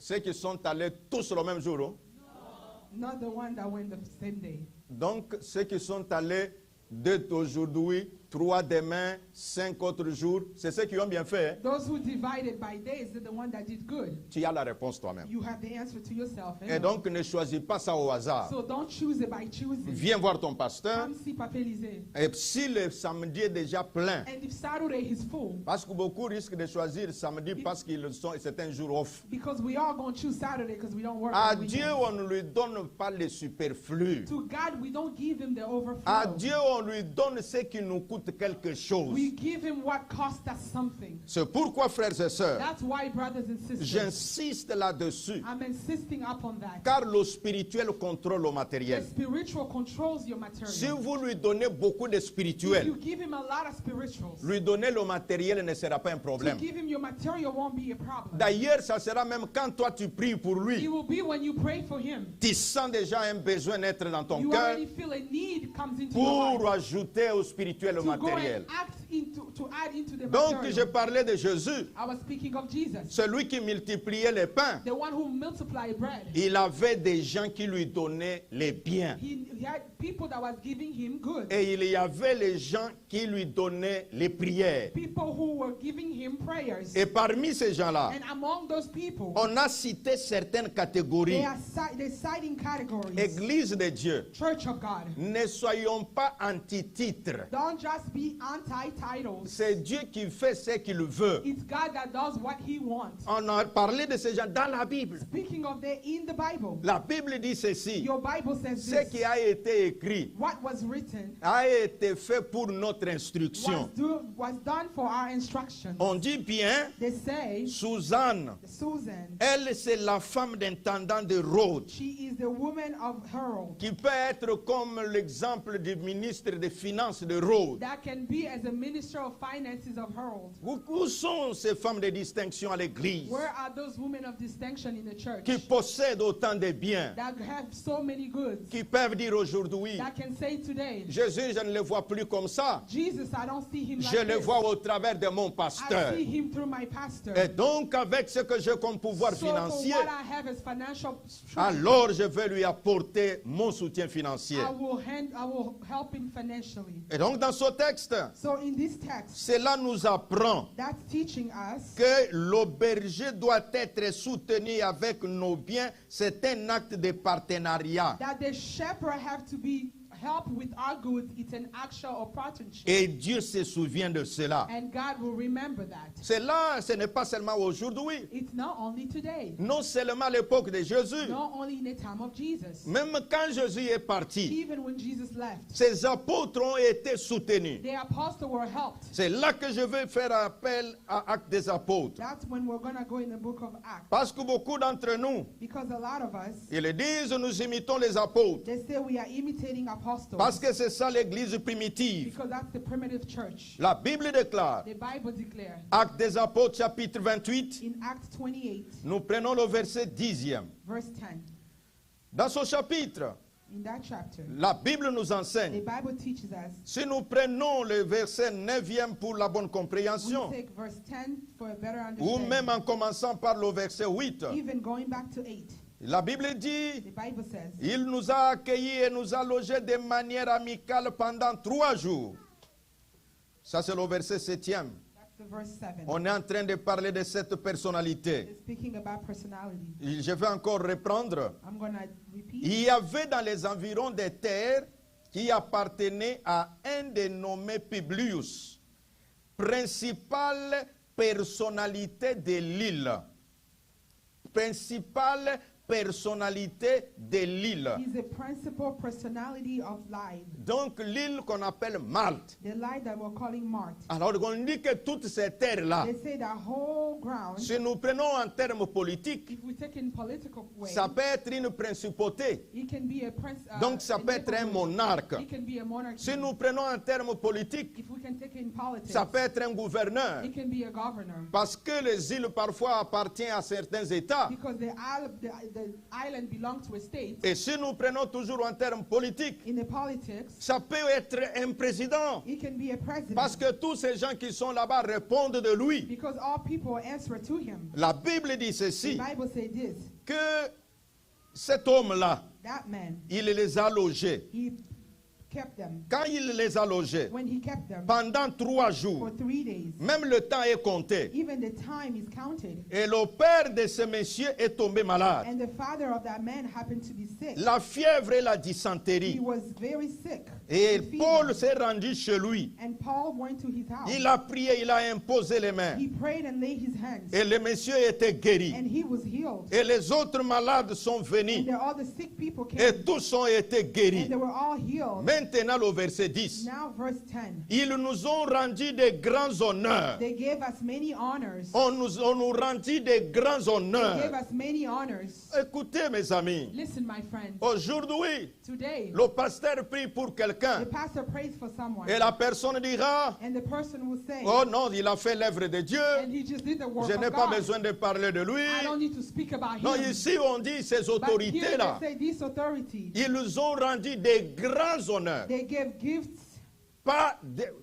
ceux qui sont allés tous le même jour. Hein? Not the one that went the same day. Donc, ceux qui sont allés 2 aujourd'hui, 3 demain, 5 autres jours, c'est ceux qui ont bien fait. Hein? Those who divided by days are the one that did good. Tu as la réponse toi-même. You have the answer to yourself. Et donc, ne choisis pas ça au hasard. So don't choose it by choosing. Viens voir ton pasteur. Come see Papa Élisée. Et si le samedi est déjà plein, And if Saturday is full, parce que beaucoup risquent de choisir samedi parce qu'ils sont, c'est un jour off. because we are going to choose Saturday because we don't work À on the Dieu, weekends. on ne lui donne pas le superflu. To God, we don't give him the overflow. À Dieu, on lui donne ce qui nous coûte quelque chose. We give him what cost us something. C'est pourquoi, frères et sœurs, That's why, brothers and sisters, j'insiste là-dessus. I'm insisting upon that. Car le spirituel contrôle le The matériel. spiritual controls your material. Si vous lui donnez beaucoup de If spirituel, you give him a lot of spirituals, lui donner le matériel ne sera pas un to problème. give him your material won't be a problem. D'ailleurs, ça sera même quand toi tu pries pour It lui. will be when you pray for him. Tu sens déjà un besoin d'être dans ton You cœur already feel a need comes into your pour life ajouter au spirituel le to go matériel. and act into, to add into the Donc, je material. parlais de Jésus, I was speaking of Jesus, celui qui multipliait les pains. the one who multiplied bread. Il avait des gens qui lui donnaient les biens. He had people that was giving him good. Et il y avait les gens qui lui donnaient les prières. People who were giving him prayers. Et parmi ces gens-là, And among those people, on a cité certaines catégories. they're citing categories. Église de Dieu, Church of God. ne soyons pas anti-titres. Don't just be anti-titles. C'est Dieu qui fait ce qu'il veut. It's God that does what he wants. On a parlé de ces gens dans la Bible. Speaking of that in the Bible, La Bible dit ceci. your Bible says Ce this. qui a été écrit What was written a été fait pour notre instruction. was done for our instruction. On dit bien, They say Suzanne, Susan, elle c'est la femme d'intendant de Rhodes, she is the woman of Harold. qui peut être comme l'exemple du ministre des Finances de Rhodes. That can be as a minister of finances of Harold. Où sont ces femmes de distinction à l'église Where are those women of distinction in the church qui possèdent autant de biens, that have so many goods, qui peuvent dire aujourd'hui, that can say today, Jésus, je ne le vois plus comme ça, Jesus, I don't see him je like le this. vois au travers de mon I pasteur. see him through my pastor. Et donc, avec ce que j'ai comme pouvoir So financier, for what I have as financial strength, alors je vais lui apporter mon soutien financier. I will help him financially. Et donc, dans ce texte, So in this text, cela nous apprend that's teaching us que l'auberger doit être soutenu avec nos biens. C'est un acte de partenariat. that the shepherd have to be helped with our goods. It's an actual partnership. Et Dieu se souvient de cela. And God will remember that. Cela, ce n'est pas seulement aujourd'hui. It's not only today, Non seulement à l'époque de Jésus. not only in the time of Jesus. Même quand Jésus est parti, Even when Jesus left, ses apôtres ont été soutenus. the apostles were helped. C'est là que je vais faire appel à Actes des Apôtres. That's when we're going to go in the book of Acts. Parce que beaucoup d'entre nous, Because a lot of us, ils disent, nous imitons les apôtres. they say we are imitating apostles. Parce que c'est ça l'église primitive. Because that's the primitive church. La Bible déclare, The Bible declares Actes des Apôtres chapitre 28, in Acts 28, nous prenons le verset 10e. verse 10. Dans ce chapitre, In that chapter, la Bible nous the enseigne, Bible teaches us, si nous prenons le verset 9e pour la bonne we compréhension, take verse 10 for a better ou même understanding. en commençant par le verset 8, Even going back to 8, la Bible dit, the Bible says, il nous a accueillis et nous a logés de manière amicale pendant 3 jours. Ça, c'est le verset 7e. that's the verse 7. On est en train de parler de cette personnalité. It's speaking about personality. Je vais encore reprendre. I'm going to repeat. Il y avait dans les environs des terres qui appartenaient à un dénommé Publius, principale personnalité de l'île. Principale personnalité de l'île. He's a principal personality of life. Donc l'île qu'on appelle Malte. The life that we're calling Mart. Alors on dit que toutes ces terres-là, They say that whole ground, si nous prenons en termes politiques, if we take in political way, ça peut être une principauté. it can be a prince. Donc ça a peut être un neighborhood. monarque. It can be a monarchy. Si nous prenons en termes politiques, If we can take politics in politics. Ça peut être un gouverneur. It can be a governor. Parce que les îles parfois appartiennent à certains États. Because the island belongs to a state. Et si nous prenons toujours en termes politiques, In the politics, ça peut être un président. it can be a president. Parce que tous ces gens qui sont là-bas répondent de lui. Because all people answer to him. La Bible dit The ceci, Bible says this. que cet homme-là, That man, il les a logés. he kept them. Quand il les a logés, When he kept them pendant 3 for jours, 3 days, même le temps est compté. even the time is counted. Et le père de ce monsieur est tombé malade. And the father of that man happened to be sick. La fièvre et la He dysenterie. was very sick. Et with fever. Paul s'est rendu chez lui. And Paul went to his house. Il a prié, il a imposé les mains. He prayed and laid his hands. Et le monsieur était guéri. And he was healed. Et les autres malades sont And venus. all the sick people Et came. tous ont été And guéris. they were all healed. Maintenant, le verset 10. Now verse 10. Ils nous ont rendu de grands honneurs. They gave us many honors. On nous rendit de grands They gave honneurs. us many honors. Écoutez, mes amis. Listen, my friend. Aujourd'hui, Today, le pasteur prie pour quelqu'un. the pastor prays for someone. Et la personne dira, And the person will say, oh non, il a fait l'œuvre de Dieu. and he just did the work Je n'ai of pas God. besoin de parler de lui. I don't need to speak about Non, him. ici on dit ces But here autorités-là. they say this authority, Ils nous ont rendu des grands honneurs. they gave gifts, Pas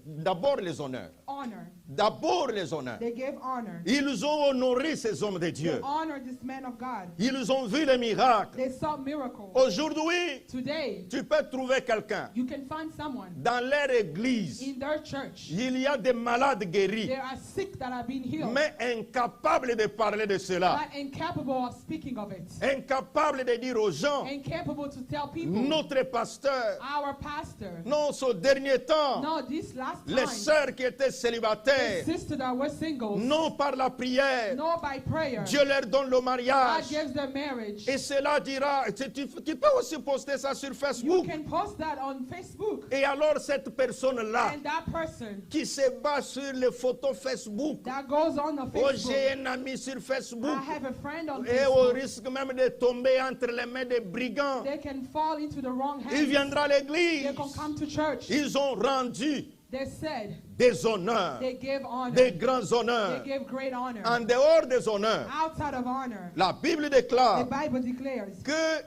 d'abord les honneurs. honor. D'abord les honneurs. They gave honor. Ils ont honoré ces hommes de They Dieu. honored this man of God. Ils ont vu les miracles. They saw miracles. Aujourd'hui, Today, tu peux trouver quelqu'un. you can find someone Dans leur église, in their church. il y a des malades guéris, They are sick that are being healed, mais incapables de parler de cela. but incapable of speaking of it. Incapables de dire aux gens, Incapable to tell people, notre pasteur, our pastor, non, ce dernier temps, no, this last les time, sœurs qui étaient the célibataires, sisters that were singles, non par la prière, no by prayer, Dieu leur donne le God mariage. gives them marriage. Et cela dira, tu peux aussi poster ça sur You Facebook. can post that on Facebook. Et alors cette personne-là, And that person qui se bat sur les photos Facebook, that goes on the oh Facebook, j'ai un ami sur I Facebook, have a friend on et au Facebook, risque même de tomber entre les mains des brigands, they can fall into the wrong il hands. viendra à l'église. They can come to church. Ils ont rendu They said des honneurs, they gave honor. des grands They honneurs. gave great honor. En dehors des honneurs, Outside of honor, la Bible the déclare Bible declares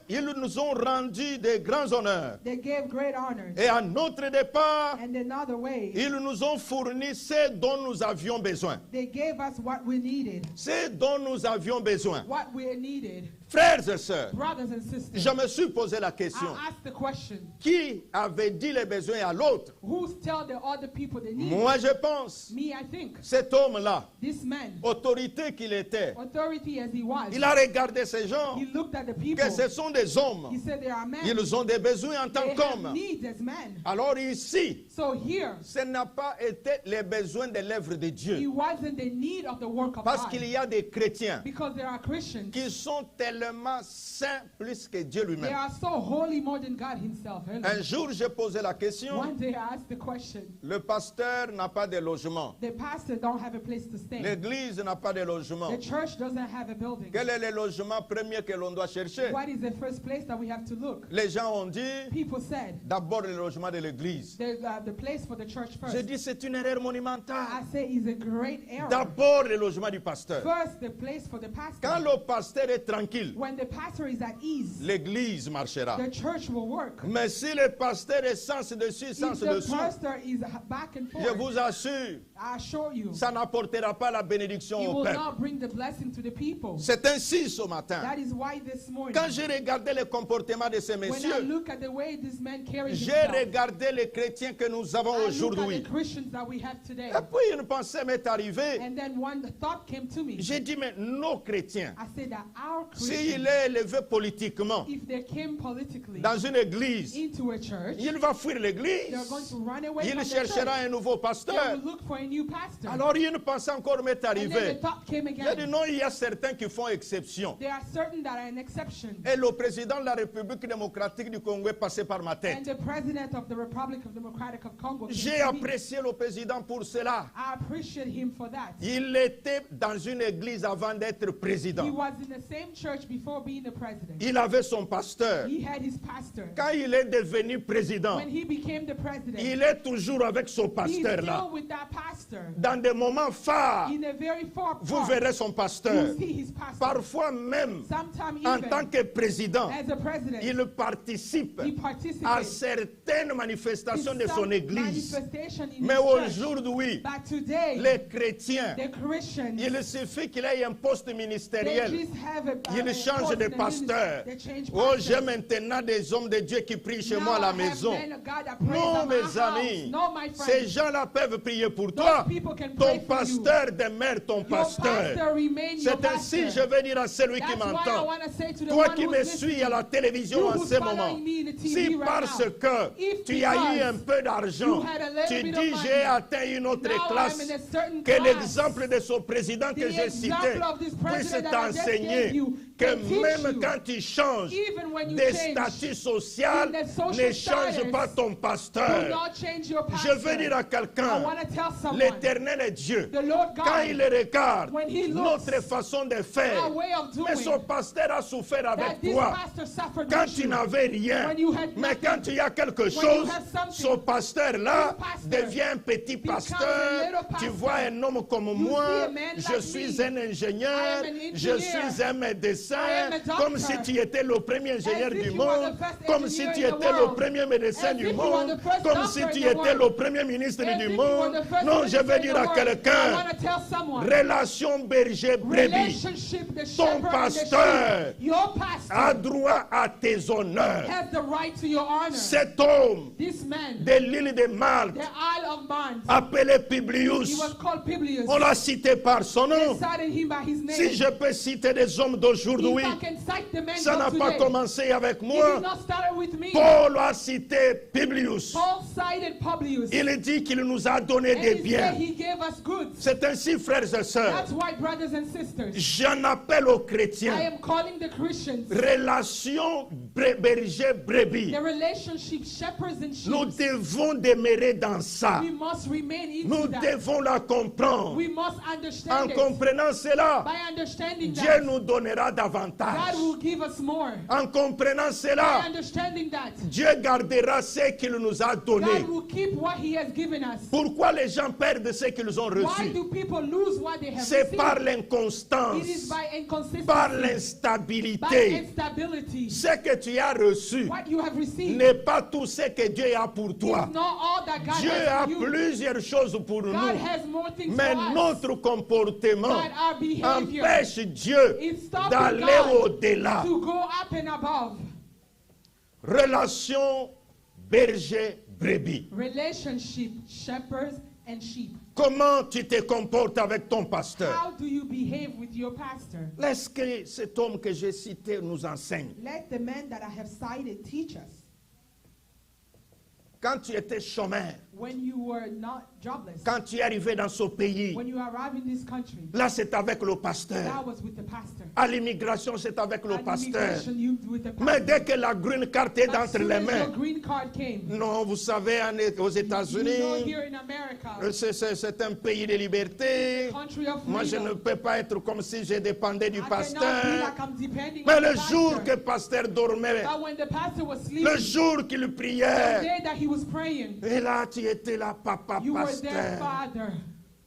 qu'ils nous ont rendu des grands honneurs. they gave great honors. Et à notre départ, And another way, ils nous ont fourni ce dont nous avions besoin. they gave us what we needed. Ce dont nous avions besoin. What we needed. Frères et sœurs, Brothers and sisters, je me suis posé la question. I asked the question, Qui avait dit les besoins à l'autre? who's tell the other people they need? Moi, je pense. Me, I think. Cet homme-là, This man, autorité qu'il était, authority as he was, il a regardé ces gens, he looked at the people. que ce sont des hommes. He said they are men. Ils ont des besoins en tant They have qu'hommes. needs as men. Alors ici, So here, ce n'a pas été les besoins de l'œuvre de he Dieu. wasn't the need of the work of Parce God. qu'il y a des chrétiens Because there are Christians. qui sont tellement saints plus que Dieu They lui-même. are so holy more than God himself. Hello. Un jour, j'ai posé la question. One day I asked the question, Le pasteur n'a pas de logement. the pastor don't have a place to stay. L'église n'a pas de logement. The church doesn't have a building. Quel est le logement premier que l'on doit chercher? What is the first place that we have to look? Les gens ont dit People said, d'abord le logement de l'église. the place for the church J'ai first. dit c'est une erreur I monumentale. say it's a great error. D'abord le logement du pasteur. First, the place for the pastor. Quand le pasteur est tranquille, When the pastor is at ease, l'église marchera. the church will work. Mais si le pasteur est sens dessus, If sens the dessous, pastor is back and je forth, vous assure, I assure you, ça n'apportera pas la bénédiction it au will peuple. not bring the blessing to the people. C'est ainsi ce matin. That is why this morning, Quand j'ai regardé le comportement de ces when I messieurs, look at the way this man carries j'ai himself, regardé les chrétiens que nous avons I look at aujourd'hui. the Christians that we have today, Et puis une pensée m'est arrivée. and then one thought came to me. J'ai dit, mais nos chrétiens, I said that our s'il Christians, est élevé politiquement if they came politically dans une église, into a church, il va fuir l'église. they're going to run away Il from the cherchera church. un nouveau They pasteur. will look for a new new pastor. Alors une pensée encore m'est And then arrivée. the thought came J'ai dit again. non, il y a certains qui font exception. There are certain that are an exception. Et le président de la République démocratique du Congo est passé par ma tête. And the president of the Republic of Democratic of Congo came J'ai to me. apprécié le président pour cela. I appreciate him for that. Il était dans une église avant d'être He président. was in the same church before being the president. Il avait son pasteur. He had his pastor. Quand il est devenu président, When he became the president, il est toujours avec son he's pasteur là. still with that pastor. Dans des moments phares, In a very far vous part, verrez son pasteur. you see his pastor. Parfois même, Sometime en even tant que président, as a president, il participe he à participates certaines manifestations in de son some église. manifestation in Mais his church. aujourd'hui, But today, les chrétiens, the Christians, il suffit qu'il ait un poste they ministériel. just have a Il change de pasteur. Oh, j'ai maintenant des hommes de Dieu qui prient chez moi à la maison. Non, mes amis, ces gens-là peuvent prier pour toi. Ton pasteur demeure ton pasteur. C'est ainsi, je vais dire à celui qui m'entend, toi qui me suis à la télévision en ce moment, si parce que tu as eu un peu d'argent, tu dis j'ai atteint une autre classe, que l'exemple de ce président que j'ai cité puisse t'enseigner que même quand tu changes de statut social, ne change pas ton pasteur. Je veux dire à quelqu'un, l'Éternel est Dieu. Quand il regarde notre façon de faire, mais son pasteur a souffert avec toi quand tu n'avais rien. Mais quand tu as quelque chose, son pasteur-là devient un petit pasteur. Tu vois un homme comme moi, je suis un ingénieur, je suis un médecin, comme si tu étais le premier ingénieur du monde, comme si tu étais le premier médecin du monde, comme si tu étais le premier ministre du monde. Non, je veux dire à quelqu'un, relation berger-brebis. Ton pasteur a droit à tes honneurs. Cet homme de l'île de Malte, appelé Publius, on l'a cité par son nom. Si je peux citer des hommes d'aujourd'hui, ça n'a pas commencé avec moi. Paul a cité Publius. Il dit qu'il nous a donné des biens. C'est ainsi, frères et sœurs, j'en appelle aux chrétiens. Relation berger-brebis. Nous devons demeurer dans ça. Nous devons la comprendre. En comprenant cela, Dieu nous donnera davantage. En comprenant cela, Dieu gardera ce qu'il nous a donné. Pourquoi les gens perdent ce qu'ils ont reçu? C'est par l'inconstance, par l'instabilité. Ce que tu as reçu n'est pas tout ce que Dieu a pour toi. Dieu a plusieurs choses pour nous. Mais notre comportement empêche Dieu d'aller au-delà. Relation berger-brebis. Relationship, shepherds and sheep. Comment tu te comportes avec ton pasteur? How do you behave with your pastor? Laisse que cet homme que j'ai cité nous enseigne. Let the men that I have cited teach us. Quand tu étais chômeur, When you were not jobless, quand tu es arrivé dans ce pays, when you arrived in this country, là c'est avec le pasteur. that was with the pastor. À l'immigration, c'est avec le At pasteur. immigration, you with the Mais pastor. dès que la green card est As entre soon les as mains, your green card came, non, vous savez, aux you know, États-Unis, here in America, c'est un pays de liberté. country of Moi, je ne freedom, peux pas être comme si je dépendais du I cannot be pasteur. like I'm depending Mais on le the jour pastor. que le pasteur dormait, But when the pastor was le sleeping, jour qu'il the priait, day that he was praying, et là, tu étais là, papa you were their pasteur. father.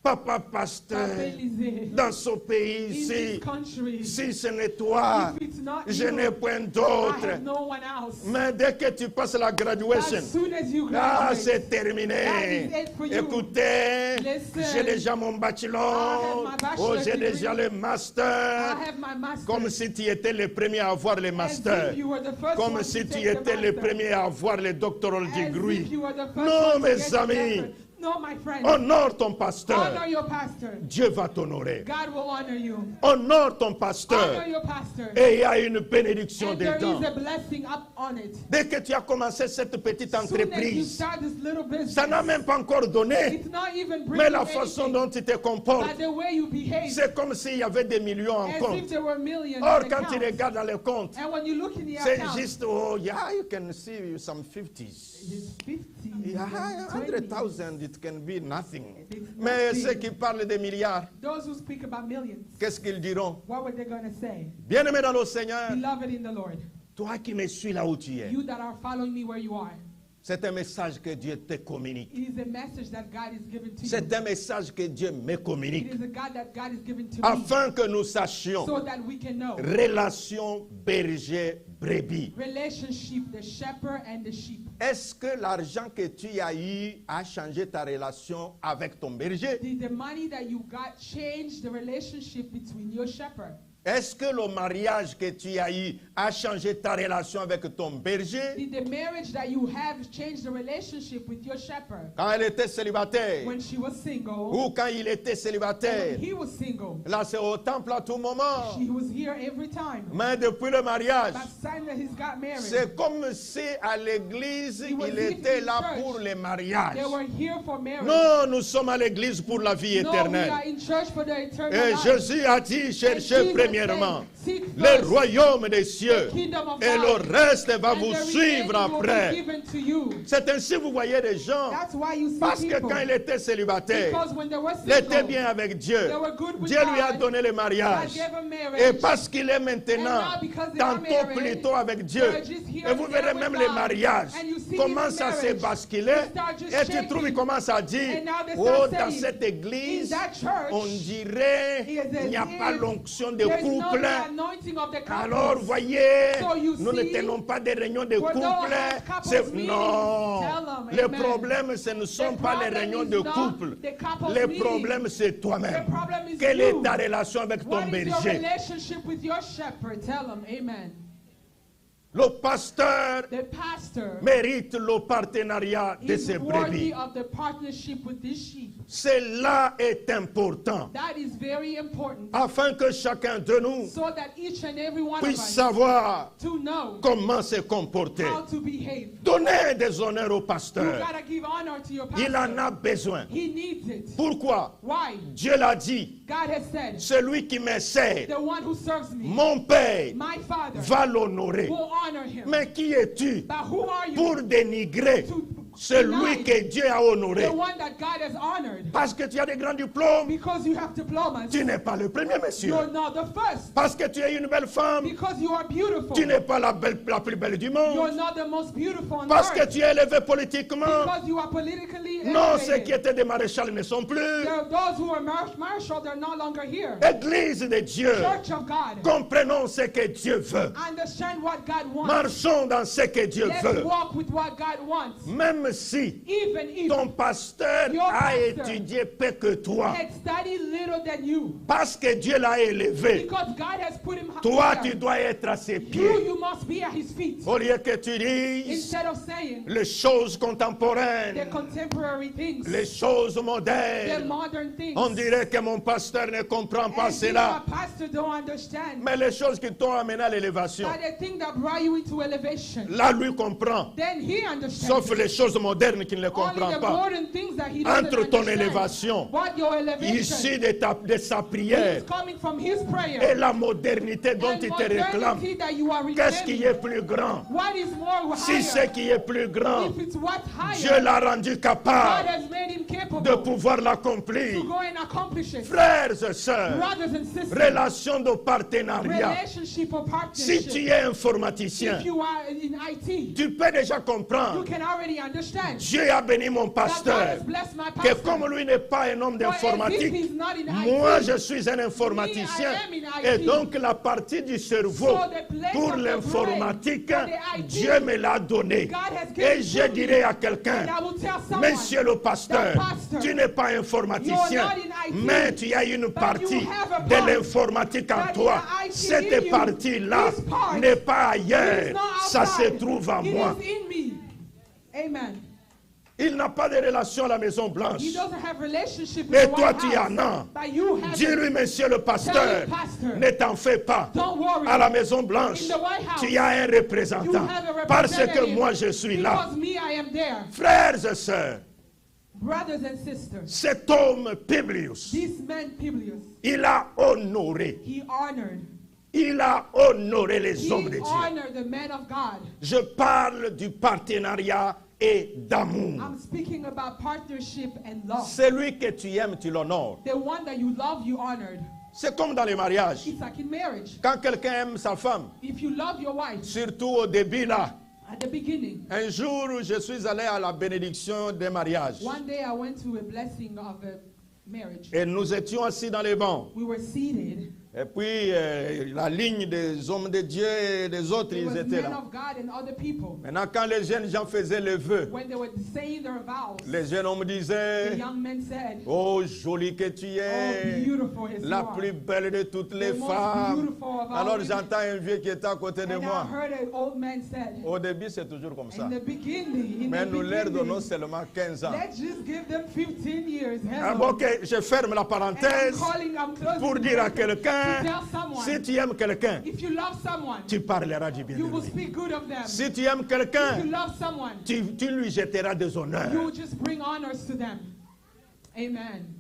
Papa pasteur. Papa Élisée. Dans ce pays In ici, this country, si ce n'est toi, if it's not je you, n'ai point I d'autre. have no one else. Mais dès que tu passes la graduation, As soon as you ah, graduate, c'est terminé. that is it for you. Écoutez, Listen, j'ai déjà mon I bachelor, have my bachelor oh, j'ai déjà degree. le master. I have my master. Comme si tu étais le premier à avoir le As master. if you were the first Comme one si to tu take the étais le master. premier à avoir le doctoral As if degree. you were the first Non, one to mes get the amis, master. No, my friend. Honore ton pasteur. Honor your pastor. Dieu va t'honorer. God will honor you. Honore ton pasteur. Honor your pastor. Et il y a une bénédiction And there dedans. is a blessing up on it. Dès que tu as commencé cette petite Soon as you entreprise, start this little business, ça n'a même pas encore donné. it's not even Mais bringing la façon anything, dont tu te comportes, but the way you behave, c'est comme s'il y avait des millions en as if compte. there were millions Or, in quand tu accounts. regardes dans les comptes, And when you look in the c'est account, juste, oh, yeah, you can see some 50s. it's 50, Yeah, 20. 100,000, it can be nothing. It's Mais nothing. ceux qui parlent des milliards, Those who speak about millions, qu'est-ce qu'ils diront? what were they going to say? Bien-aimé dans le Seigneur, Beloved in the Lord, toi qui me suis là où tu es, you that are following me where you are, c'est un message que Dieu te communique. it is a message that God is given to you. C'est un message que Dieu me It communique. is a God that God is given to me, Afin que nous sachions, so that we can know relation berger-brebis. relationship, the shepherd and the sheep. Est-ce que l'argent que tu as eu a changé ta relation avec ton berger? Did the money that you got change the relationship between your shepherd? Est-ce que le mariage que tu as eu a changé ta relation avec ton berger? Did the marriage that you have change the relationship with your shepherd? Quand elle était célibataire When she was single, ou quand il était and célibataire? when he was single, Là, c'est au temple à tout moment. he was here every time. Mais depuis le mariage, By the time that he's got married, c'est comme si à l'église, He was il here était in là church. pour les mariages. they were here for marriage. Non, nous sommes à l'église pour la vie No, we éternelle. are in church for the eternal Et life. Jésus a dit, cherchez Jesus premièrement said, seek le first royaume des cieux the kingdom of et God, le reste va and vous the suivre remaining will be après. given to you. C'est ainsi que vous voyez des gens, That's why you see parce que people. quand il était célibataire, Because when they were il était single, bien avec Dieu. they were good with Dieu lui a God. donné le God mariage. gave them marriage. Et parce qu'il est maintenant, And now because they are tantôt married, plutôt avec Dieu, they're just here et vous verrez with même God. les mariages, And you see commencent even à se marriage, basculer, they start just et tu shaking. trouves, ils commencent à dire, And now they oh, start dans saying, cette église, in that church, on dirait, is as il n'y a pas if l'onction de there's no couple. the anointing of the couples. Alors, voyez, So you nous ne see, tenons pas des réunions de we don't couple. have couples C'est meetings. non. Tell them, Le amen. problème, ce ne sont pas les problem réunions is de not couple. the couples Le meeting. problème, c'est toi-même. The problem is Quelle you. est ta relation avec ton What is your berger? relationship with your shepherd? Tell them, amen. Le pasteur The pastor mérite le partenariat de is ses worthy brebis. of the partnership with this sheep. Cela est important. That is very important. Afin que chacun de nous So that each and every one of puisse us savoir to know comment se comporter. how to behave. Donnez des honneurs au You pasteur. gotta give honor to your Il en pastor. a besoin. He needs it. Pourquoi? Why? Dieu l'a dit. God has said, Celui qui me sert, the one who serves me, mon Père, my Father, va l'honorer. will honor him. Mais qui es-tu But who are you pour dénigrer to celui deny que Dieu a honoré? the one that God has honored? Parce que tu as des grands diplômes, Because you have diplomas. tu n'es pas le premier, monsieur. You're not the first. Parce que tu es une belle femme, Because you are beautiful. tu n'es pas la plus belle du You're monde. not the most beautiful on Parce que earth. tu es élevé politiquement. Because you are politically Non, ceux qui elevated. étaient des maréchals ne sont plus. There are those who are marshal, they're no longer here. Église de Dieu, Church of God. comprenons ce que Dieu veut. Understand what God wants. Marchons dans ce que Dieu Let's veut. walk with what God wants. Même si Even if ton pasteur Your a pastor étudié peu que toi, had studied little than you. parce que Dieu l'a élevé, Because God has put him toi here. tu dois être à ses pieds. You must be at his feet. Au lieu que tu dises Instead of saying les choses the contemporaines, contemporary things, les choses the modernes, modern things. on dirait que mon pasteur ne comprend pas As if cela. our pastor don't understand. Mais les choses qui t'ont amené à l'élévation, But the thing that brought you into elevation, là lui comprend. then he understands. Sauf les choses modernes qu'il ne Only comprend the pas. modern things that he doesn't Entre ton understand. élévation, What your elevation ici de sa prière, is coming from his prayer. et la modernité dont And il te réclame, modernity that you are qu'est-ce qui reclaiming. est plus grand? What is more Si higher? ce qui est plus grand, If it's what Dieu higher, l'a rendu God capable has made him de capable pouvoir to l'accomplir. go and accomplish it. Frères et sœurs, Brothers and sisters, relation de partenariat. relationship or Si partnership. tu es informaticien, If you are in IT, tu peux déjà you comprendre. can already understand Dieu a béni mon that God pasteur. has blessed my Que pastor. comme lui n'est pas un homme For as if d'informatique, he's not in moi IT, je suis un informaticien. Me, I am in Et IT. donc la partie du cerveau So the place pour of the l'informatique, brain, for the IT, Dieu me l'a donné. God has given Et je to me. dirais à quelqu'un, And I will tell someone, Monsieur le pasteur, the pastor, tu n'es pas informaticien, you're not in IT, mais tu as une partie you have a de part l'informatique en that toi. is IT Cette in you. partie-là This part n'est pas It ailleurs, is not ça se outside. trouve en It moi. is in me. Amen. Il n'a pas de relation à la Maison Blanche. He doesn't have relationship with Et the toi, White tu House, en as. but you have it. Dis-lui, monsieur le pasteur, ne t'en fais pas. Don't worry. À la Maison Blanche, In the White House, tu as un you représentant. have a Parce que representative. moi, je suis là. Because me, I am there. Frères et sœurs, Brothers and sisters, cet homme Publius, this man Publius, il a honoré. he honored. Il a honoré les He hommes de Dieu. honored the man of God. Je parle du partenariat et d'amour. I'm speaking about partnership and love. Celui que tu aimes, tu l'honores. The one that you love, you honored. C'est comme dans les mariages. It's like in marriage. Quand quelqu'un aime sa femme, If you love your wife, surtout au début là, at the beginning, un jour je suis allé à la bénédiction des mariages one day I went to a blessing of a marriage. et nous étions assis dans les bancs. We were seated. Et puis la ligne des hommes de Dieu et des autres, There ils was étaient men là. of God and other people. Maintenant, quand les jeunes gens faisaient le vœu, When they were saying their vows, les jeunes hommes the disaient, young men said, oh jolie que tu "Oh, es, beautiful is la you are." plus belle de toutes les The most femmes. beautiful of all Alors women. j'entends un vieux qui était à côté de And I moi. heard an old man said, Au début, c'est toujours comme ça. in the beginning, Mais nous leur donnons seulement 15 ans. let's just give them 15 years. Ah, Hello. ok, je ferme la And I'm parenthèse I'm closing pour the dire à bracket quelqu'un, to tell someone, si tu aimes quelqu'un, if you love someone, tu parleras du bien de you will lui. speak good of them. Si tu aimes If quelqu'un, you love someone, tu lui jetteras des honneurs. you will just bring honors to them. Amen.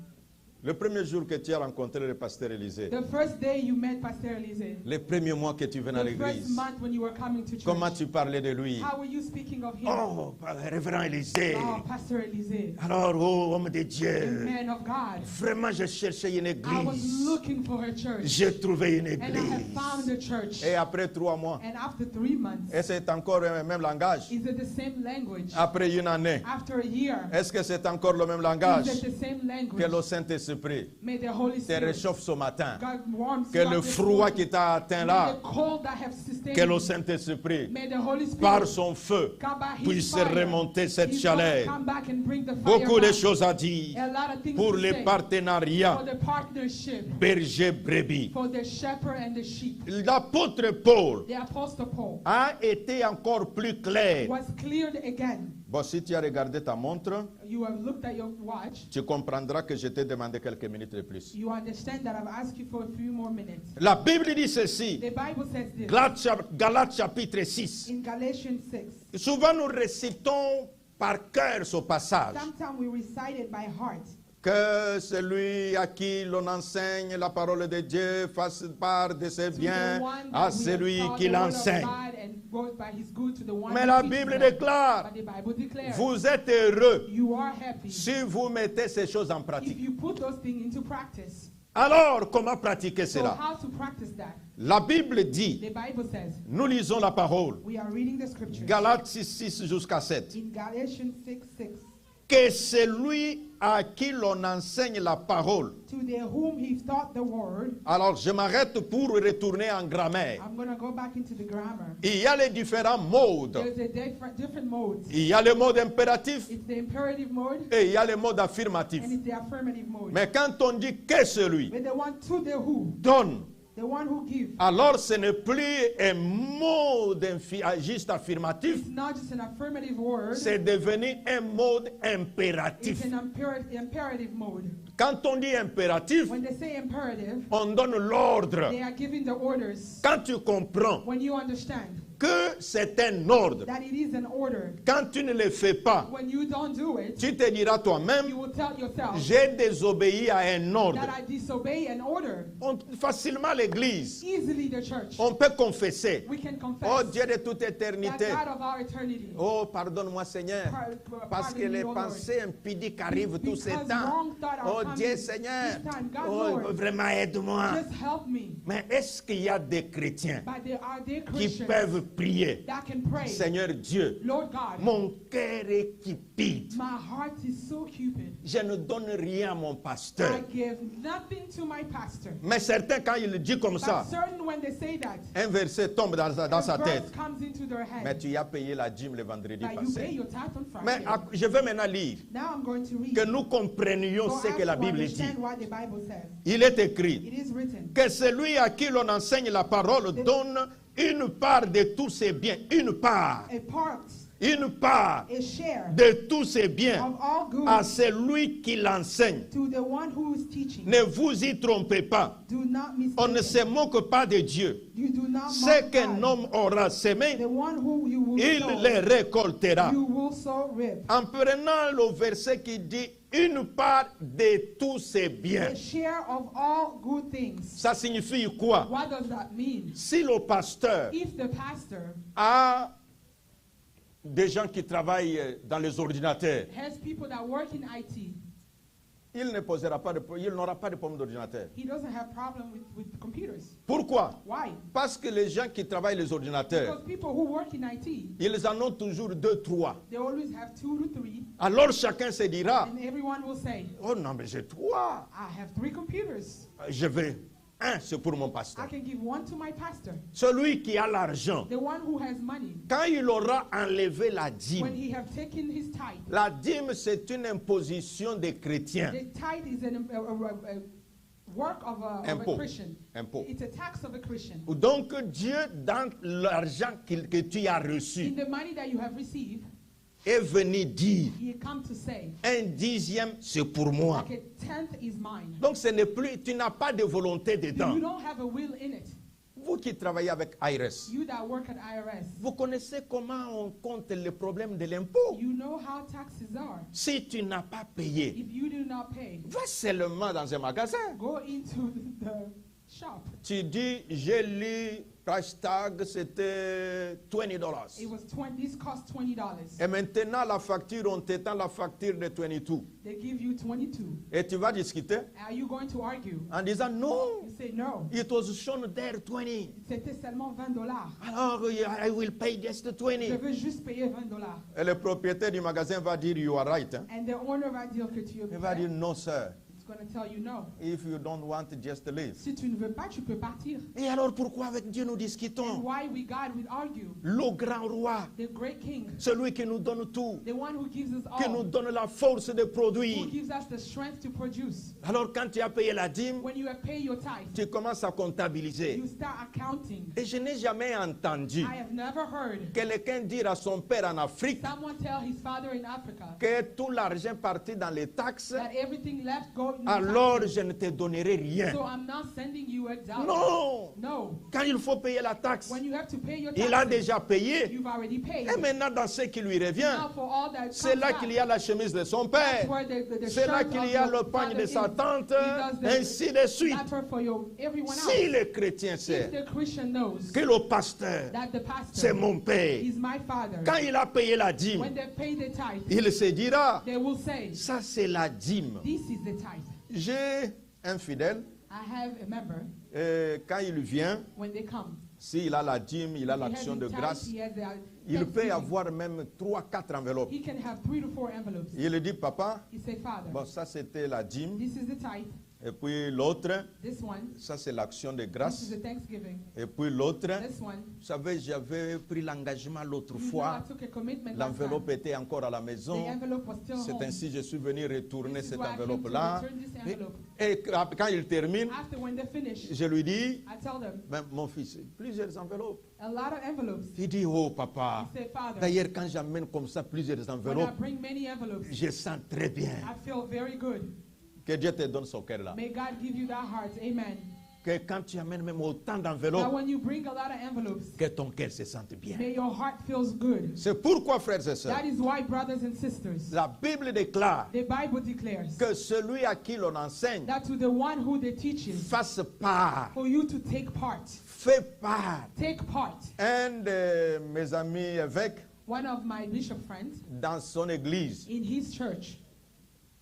Le premier jour que tu as rencontré le pasteur Élisée, The first day you met Pastor Elise, les premiers mois que tu venais à the first l'église, month when you were coming to church, comment tu parlais de lui? how were you speaking of him? Oh, révérend Élisée. Oh, Pastor Elise, Alors, oh, homme de the Dieu, man of God. vraiment, je cherchais une I was église. looking for a church, J'ai trouvé une and I have église. found a church. Et après 3 mois, And after 3 months, est-ce que c'est encore le même langage? is it the same language? Après une année, After a year, est-ce que c'est encore le même is langage? it the same Que language? le Saint-Esprit May the Holy te Spirit, réchauffe ce matin. God warms Que you le up this froid morning. qui t'a atteint May là, the cold that have sustained que le you, Saint-Esprit, may the Holy Spirit, par son feu, come by his puisse fire, remonter cette he's gonna chaleur. come back and bring the fire Beaucoup de back. choses à dire A lot of things pour to les say partenariats for the partnership, berger-brebis. for the shepherd and the sheep. L'apôtre Paul The Apostle Paul a été encore plus clair. was cleared again. Bon, si tu as regardé ta montre, You have looked at your watch. tu comprendras que je t'ai demandé quelques minutes de plus. You understand that I've asked you for a few more minutes. La Bible dit ceci, The Bible says this Galates chapitre 6. in Galatians 6. Souvent nous récitons par cœur ce passage. Sometimes we recite it by heart. Que celui à qui l'on enseigne la parole de Dieu fasse part de ses To biens the one à that we celui have taught qui the word of l'enseigne. God and goes by his good to the one Mais who la teaches Bible them. déclare, But the Bible declares, vous êtes heureux you are happy si vous mettez ces choses en if pratique. you put those things into practice. Alors, comment pratiquer So cela? how to practice that? La Bible dit, The Bible says, nous lisons la parole, we are reading the scriptures Galates 6 jusqu'à 7, in Galatians 6:6. que celui à qui l'on enseigne la parole. To the whom he taught the word. Alors, je m'arrête pour retourner en grammaire. I'm going to go back into the grammar. Il y a les différents modes. There's a different modes. Il y a le mode impératif It's the imperative mode et il y a le mode affirmatif. and it's the affirmative mode. Mais quand on dit que celui But the one to the who, donne, the one who gives. alors ce n'est plus un mode juste affirmatif, It's not just an affirmative word. c'est devenu un mode It's impératif. an imperative mode. Quand on dit impératif, When they say imperative, on donne l'ordre. they are giving the orders. Quand tu comprends When you understand que c'est un ordre, that it is an order, quand tu ne le fais pas, when you don't do it, tu te diras you toi-même, will tell yourself j'ai désobéi à un ordre. that I disobey an order. Facilement l'église, Easily the church. on peut confesser. We can confess Oh Dieu de toute that éternité. God of our eternity. Oh, pardonne-moi Seigneur. Parce que les pensées impudiques arrivent tous ces temps. Oh Dieu Seigneur. Oh, vraiment aide-moi. Just help me. Mais est-ce qu'il y a des chrétiens But there are there qui Christians peuvent prier? that can pray. Seigneur Dieu, Lord God, mon cœur est cupide. my heart is so cupid. Je ne donne rien à mon I pasteur. give nothing to my pastor. Mais certains, quand il dit comme But ça, certain when they say that, un verset tombe dans sa a tête. verse comes into their Mais head. tu y as payé la dîme le vendredi But you pay passé. your tithe on Mais Friday. je vais maintenant lire. Now I'm going to read. Que nous comprenions For ce us que la to Bible dit. understand what the Bible says. Il est écrit It is written que celui à qui l'on enseigne la parole donne une part de tous ses biens, une part. a part une part a share de tous ses biens of all goods à celui qui l'enseigne. to the one who is teaching. Ne vous y trompez pas. Do not On ne mistake se moque pas de Dieu. You do not Ce mock qu'un God. homme aura semé, The one who you will il sow, les récoltera. you will so reap. En prenant le verset qui dit une part de tous ses biens. A share of all good things. Ça signifie quoi? What does that mean? Si le pasteur If the pastor a des gens qui travaillent dans les ordinateurs, has people that work in IT, il n'aura pas de problème d'ordinateur. he doesn't have problem with computers. Pourquoi? Why? Parce que les gens qui travaillent les ordinateurs, Because people who work in IT, ils en ont toujours 2, 3. they always have 2 to 3, Alors chacun se dira, and everyone will say, oh non mais j'ai 3. I have 3 computers. Je vais. Un, c'est pour mon I pasteur. can give 1 to my pastor. Celui qui a l'argent, The one who has money, quand il aura enlevé la when dîme, he have taken his tithe, la dîme c'est une imposition des chrétiens. the tithe is a work of a Impôt. Christian. Impôt. It's a tax of a Christian. Donc Dieu, dans l'argent que tu as In reçu, the money that you have received, est venu dire, he come to say, 1/10 c'est pour moi. like a tenth is mine. Donc ce n'est plus, tu n'as pas de volonté dedans. You don't have a will in it. Vous qui travaillez avec IRS, You that work at IRS, vous connaissez comment on compte le problème de l'impôt. you know how taxes are. Si tu n'as pas payé, If you do not pay, va seulement dans un magasin. go into the shop. Tu dis, j'ai lu price tag, c'était $20. It was 20. This cost $20. Et maintenant, la facture, on t'étend la facture de 22. They give you 22. Et tu vas discuter Are you going to argue? en disant, non, You say no. it was shown there 20. C'était seulement $20. Alors, I will pay just Je 20. veux juste payer $20. Et le propriétaire du magasin va dire, you are right. Hein? And the owner va dire que tu es Il va dire, non, sir. It's going to tell you no. If you don't want, just leave. Si tu ne veux pas, tu peux partir. Et alors, pourquoi avec Dieu nous And discutons? why we God would argue? Le grand roi, The great king, celui qui nous donne tout, the one who gives us qui nous all, donne la force de who produire. gives us the strength to produce. Alors, quand tu as payé la dîme, When you have paid your tithe, tu commences à comptabiliser. you start accounting. Et je n'ai jamais entendu I have never heard quelqu'un dire à son père en Afrique someone tell his father in Africa que tout l'argent parti dans les taxes, that everything left go in the alors taxes. je ne te donnerai rien. So I'm not sending you $1. Non! No. Quand il faut payer la taxe, When you have to pay your il a taxes, déjà payé. you've already paid. Et maintenant, dans ce qui lui revient, Now for all that c'est comes là back, qu'il y a la chemise de son that's père. where the C'est là shirt qu'il of y a your le pagne father de sa is. tante, He does ainsi de suite. That's for everyone else. Si le chrétien If sait the Christian knows que le pasteur, that the c'est pastor mon père, is my father, quand il a payé la dîme, when they pay the tithe, il se dira, they will say, ça c'est la dîme. this is the tithe. J'ai un fidèle, I have a member, quand il vient, when they come, s'il a la dîme, il a he has l'action his de tithe, grâce, he has the il peut thanksgiving. avoir même 3-4 enveloppes. He can have 3 to 4 envelopes. Il dit, papa, He say, Father, bon, ça c'était la dîme, this is the tithe, et puis l'autre, this one, ça c'est l'action de this is grâce, the thanksgiving, et puis l'autre, this one. vous savez, j'avais pris l'engagement l'autre You know, I fois, took a commitment last l'enveloppe time. était encore à la The maison, envelope was still c'est home. ainsi que je suis venu retourner This is cette why I came to enveloppe-là. return this envelope. Et quand il termine, After when they finish, je lui dis, I tell them, ben, mon fils, plusieurs enveloppes. a lot of envelopes. Il dit, oh papa, He said, Father, d'ailleurs quand j'amène comme ça plusieurs when I enveloppes, bring many envelopes, je sens très bien. I feel very good. Que Dieu te donne son cœur là. May God give you that heart. Amen. Que quand tu amènes même autant Now d'enveloppes, when you bring a lot of envelopes, que ton cœur se sente bien. may your heart feels good. C'est pourquoi, frères et sœurs, That is why, brothers and sisters, la Bible déclare the Bible declares que celui à qui l'on enseigne that to the one who they teaches, fasse part, for you to take part. fait part. Take part. Un de mes amis évêques, One of my bishop friends dans son église, in his church,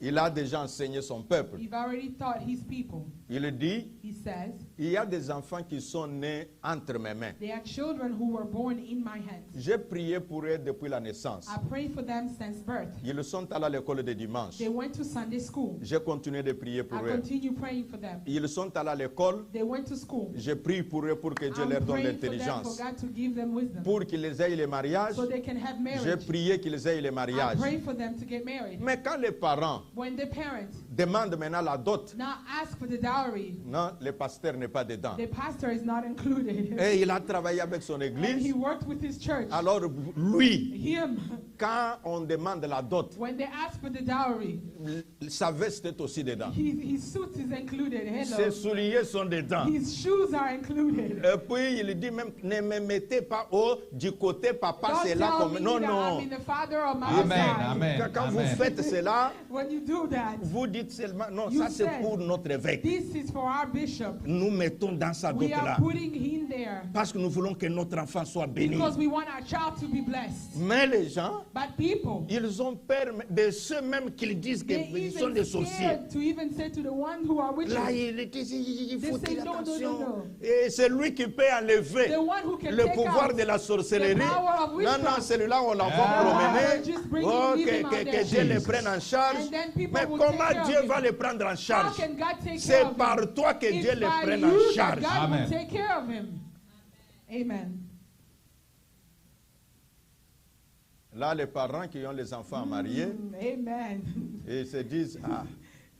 il a déjà enseigné son peuple. he's already taught his people. Il dit, He says, il y a des enfants qui sont nés entre mes mains. they are children who were born in my hands. J'ai prié pour eux depuis la naissance. I prayed for them since birth. Ils sont allés à l'école de dimanche. They went to Sunday school. J'ai continué de prier pour I eux. continue praying for them. Ils sont allés à l'école. They went to school. Je prie pour eux pour que Dieu I'm leur donne praying for them, for l'intelligence. God to give them wisdom, Pour qu'ils aient les mariages. so they can have J'ai marriage. prié qu'ils aient les I mariages. pray for them to get married. Mais quand les parents When the parents demande maintenant la dot. Now ask for the dowry. Non, le pasteur n'est pas dedans. The pastor is not included. Et il a travaillé avec son And église. he worked with his church. Alors, lui, Him, quand on demande la dot, when they ask for the dowry, sa veste est aussi dedans. his suit is included. Ses Hello. souliers sont dedans. His shoes are included. Et puis il dit même, ne me mettez pas du côté papa, Don't c'est là tell comme... me Non, that non. I'm in the father or my Amen, side. amen. Quand vous Amen. faites cela, When you do that, vous dites seulement, non, You ça c'est said, pour notre évêque. this is for our bishop. Nous mettons dans sa dot We are là. putting him there Parce que nous voulons que notre enfant soit béni. because we want our child to be blessed. Mais les gens, But people, ils ont peur de ceux même qu'ils disent they qu'ils sont even des sorciers. scared to even say to the one who are witches, Là, il dit, il faut They say, faire no, no, attention. no, no. Et c'est lui qui peut enlever the one who can le take pouvoir out de la sorcellerie. the power of Non, witchcraft. non, celui-là, on l'envoie Ah. promener. Just bring Oh, him, leave him out que there. Dieu le Jesus. prenne en charge. And then people Mais will take comment care of Dieu him. va le prendre en How charge? can God take care C'est of par him? toi que Dieu It's le by prenne you en that charge. God Amen. will take care of him. Amen. Là, les parents qui ont les enfants mariés, Amen. ils se disent, ah,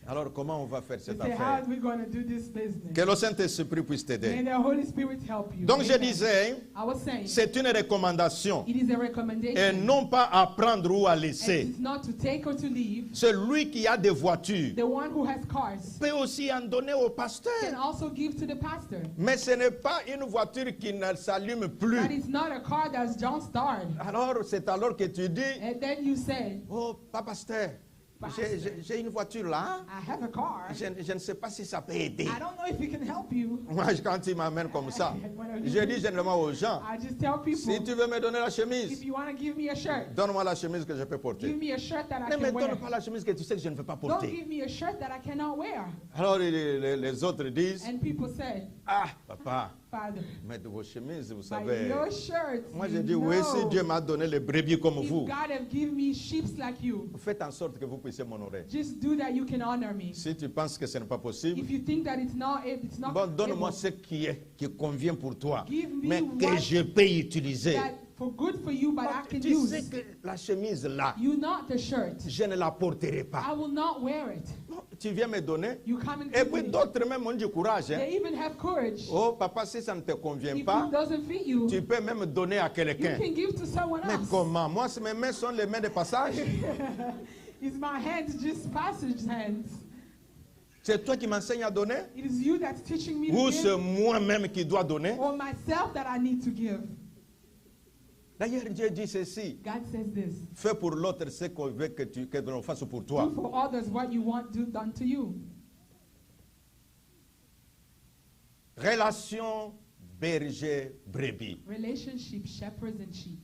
alors comment on va faire They cette say, how affaire? are we going to do this business? Que le Saint-Esprit puisse May t'aider. the Holy Spirit help you. Donc je Amen. disais, I was saying, c'est une recommandation it is a recommendation. et non pas à prendre ou à And laisser. it's not to take or to leave. Celui qui a des voitures The one who has cars peut aussi en donner au pasteur. can also give to the pastor. Mais ce n'est pas une voiture qui ne s'allume plus. That is not a car that's John starred. Alors, c'est alors que tu dis, And then you say, oh, pas pasteur, j'ai une voiture là. I have a car. Je ne sais pas si ça peut aider. I don't know if it can help you. Moi, quand il m'amène comme ça, je dis généralement aux gens, I just tell people, si tu veux me donner la if chemise, you want to give me a shirt, donne-moi la chemise que je peux give porter. me a shirt that I Ne me can wear. donne pas la chemise que tu sais que je ne veux pas Don't porter. give me a shirt that I cannot wear. Alors les autres disent, And people say, ah, papa, Father, mettez vos chemises, vous by savez. your shirt, Moi, you je dis, oui, si know, Dieu m'a donné les brebis comme if vous, God have given me sheep like you, faites en sorte que vous puissiez m'honorer. just do that you can honor me. Si tu penses que ce n'est pas possible, If you think that it's not bon, donne-moi able, ce qui convient pour toi, Give me mais que what je peux utiliser. that for good for you, but I Donc, can tu sais use. que la chemise là, You not the shirt. je ne la porterai I pas. will not wear it. Bon, tu viens me donner. You come and Et give puis me. d'autres même ont du courage. Hein. They even have courage. Oh, papa, si ça ne te convient If pas, it doesn't fit you, tu peux même donner à you quelqu'un. can give to someone Mais else. comment? Moi, mes mains sont les mains de passage. Is my hands just passage hands? C'est toi qui m'enseignes à donner? It is you that's teaching me Ou to c'est give, moi-même qui dois donner? or myself that I need to give? D'ailleurs, Dieu dit ceci. God says this. Fais pour l'autre ce qu'on veut que l'on fasse pour toi. Do for others what you want done to you. Relation berger-brebis. Relationship, shepherds and sheep.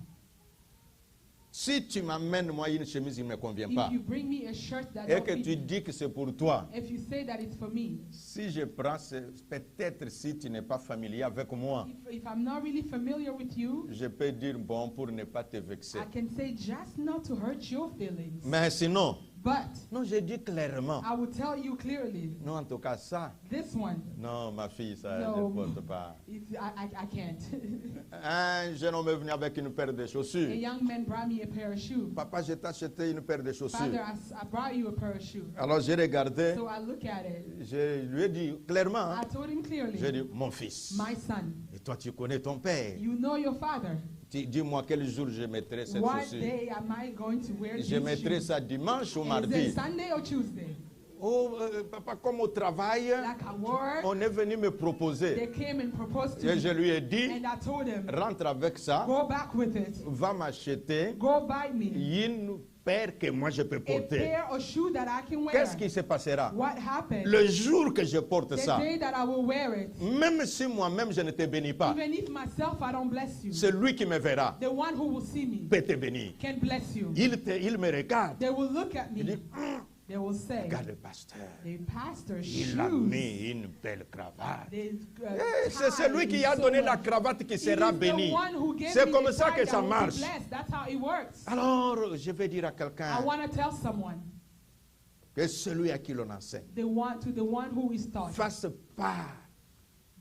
Si tu m'amènes moi une chemise qui ne me convient pas If you bring me a shirt that et don't que fit tu me, dis que c'est pour toi, if you say that it's for me, si je prends, peut-être si tu n'es pas familier avec moi, if I'm not really familiar with you, je peux dire bon pour ne pas te vexer. I can say just not to hurt your feelings. Mais sinon, But non, je dis clairement. I will tell you clearly, Non, en tout cas, ça, this one, non, ma fille, ça No. ne porte pas. I can't. Un jeune homme est venu avec une paire de A chaussures. young man brought me a pair of shoes. Papa, je t'ai acheté une paire de chaussures. Father, I brought you a pair of shoes. Alors j'ai regardé, So I look at it. je lui ai dit clairement, I hein, told him clearly, j'ai dit, mon fils, my son, et toi tu connais ton père. you know your father. Dis-moi quel jour je mettrai cette What chaussure. day am I going to wear Je these mettrai shoes? ça dimanche ou Is mardi. it Sunday or Tuesday? Oh, papa, comme au travail, Like at work, on est venu me proposer. they came and proposed to Et je me. lui ai dit, And I told him, rentre avec ça, go back with it. va m'acheter Go buy me une paire que moi je peux a porter. pair of shoes that I can wear. Qu'est-ce qui se passera? What happened? Le jour que je porte The ça, day that I will wear it, même si moi-même je ne te bénis pas, even if myself I don't bless you, c'est lui qui me verra, the one who will see me peut te bénir. can bless you. Il me regarde, They will look at il me. dit, They will say, regarde le pasteur, the pastor's il a shoes. mis une belle cravate. They, C'est celui qui a donné la cravate qui sera béni. C'est comme ça que ça marche. That's how it works. Alors, je vais dire à I quelqu'un want to tell someone, que celui à qui l'on enseigne, the one who is taught, fasse part.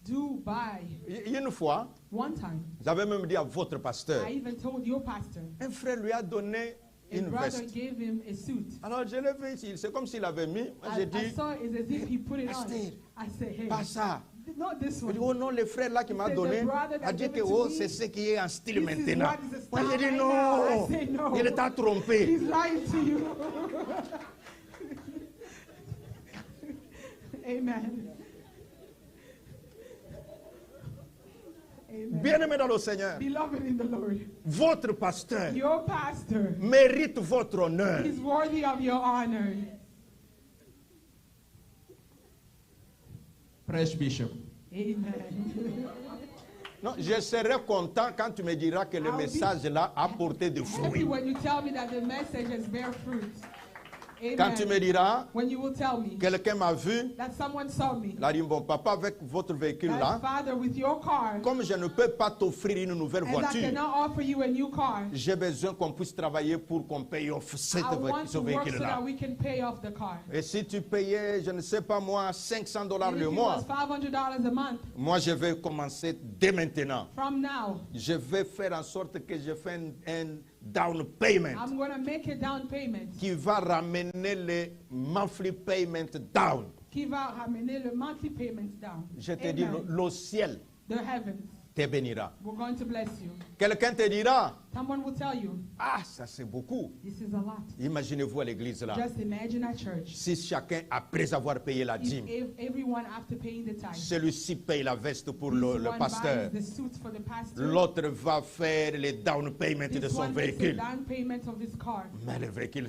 do buy. Une fois, One time, j'avais même dit à votre pasteur, I even told your pastor, un frère lui a donné une brother veste. gave him a suit. Alors je l'ai vu, c'est comme s'il avait mis. Moi j'ai I dit, saw it as if he put it on. Pasteur, I said, hey, pas ça. not this Je one. dis, oh non, le frère là qui m'a He said, donné the brother that a dit gave que it to oh, me, c'est ce qui est en style this is maintenant. what is the Moi j'ai style dit right non, now. I say no. il t'a trompé. He's lying to you. Amen. Amen. Bien-aimé dans le Seigneur, Beloved in the Lord, votre pasteur your pastor mérite votre honneur. is worthy of your honor. Prêche, Bishop. Amen. Non, je serai content quand tu me diras que le I'll be message là a porté de Happy fruits. when you tell me that the message has bear fruit. Quand tu me Amen. diras, When you will tell me quelqu'un m'a vu, that someone saw me, il a dit, bon papa, avec votre véhicule that là, Father, with your car, comme je ne peux pas t'offrir une nouvelle and I voiture, cannot offer you a new car, j'ai besoin qu'on puisse travailler pour qu'on paye off I want ce to work so véhicule là. that we can pay off the car. Et si tu payais, je ne sais pas moi, $500 And if le it mois, was $500 a month, moi je vais commencer dès maintenant. from now, Je vais faire en sorte que je fasse un down payment I'm going to make a down payment qui va ramener le monthly payment down. qui va ramener le monthly payments down. Je te dis, Amen. le ciel The heavens, te bénira. we're going to bless you. Quelqu'un te dira, Someone will tell you, ah, ça c'est beaucoup. this is a lot. Imaginez-vous à l'église là. Just imagine at church, Si chacun, après avoir payé la dîme, if everyone after paying the tithe, celui-ci paye la veste pour this le one pasteur, buys the suit for the pastor, l'autre va faire les down payment de this son one makes a véhicule. down payment of his car. Mais le véhicule,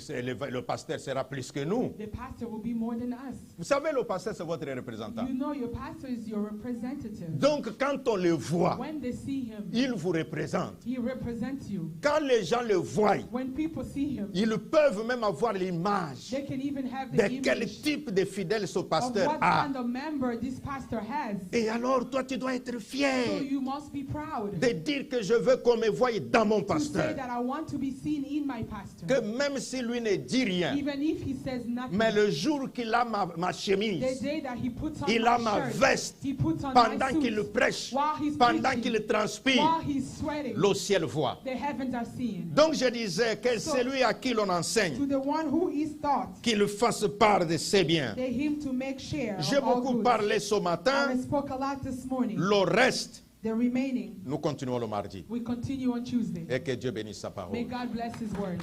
le pasteur sera plus que nous. The pastor will be more than us. Vous savez, le pasteur, c'est votre représentant. You know your pastor is your representative. Donc, quand on le voit, When they see him, il vous représente. he represents you. Quand les gens le voient, When people see him, ils peuvent même avoir l'image they can even have the de quel image type de fidèle ce of pasteur what a. kind of member this pastor has. Et alors, toi, tu dois être So fier you must be proud de dire que je veux qu'on me voie dans mon to say pasteur. that I want to be seen in my pastor. Que même si lui ne dit rien, Even if he says nothing, mais le jour qu'il a ma the chemise, day that he puts on il a my ma shirt, veste, he puts on pendant my qu'il suit, prêche, while he's pendant preaching, qu'il transpire, while he's sweating, le ciel voit. the heavens are seeing. Donc je disais que So, celui à qui l'on enseigne, To the one who is taught, qu'il fasse part de ses biens. they him to make share J'ai of all beaucoup goods. parlé ce matin, I spoke a lot this morning. le reste, The remaining, nous continuons le mardi. we continue on Tuesday. Et que Dieu bénisse sa May parole. God bless his word.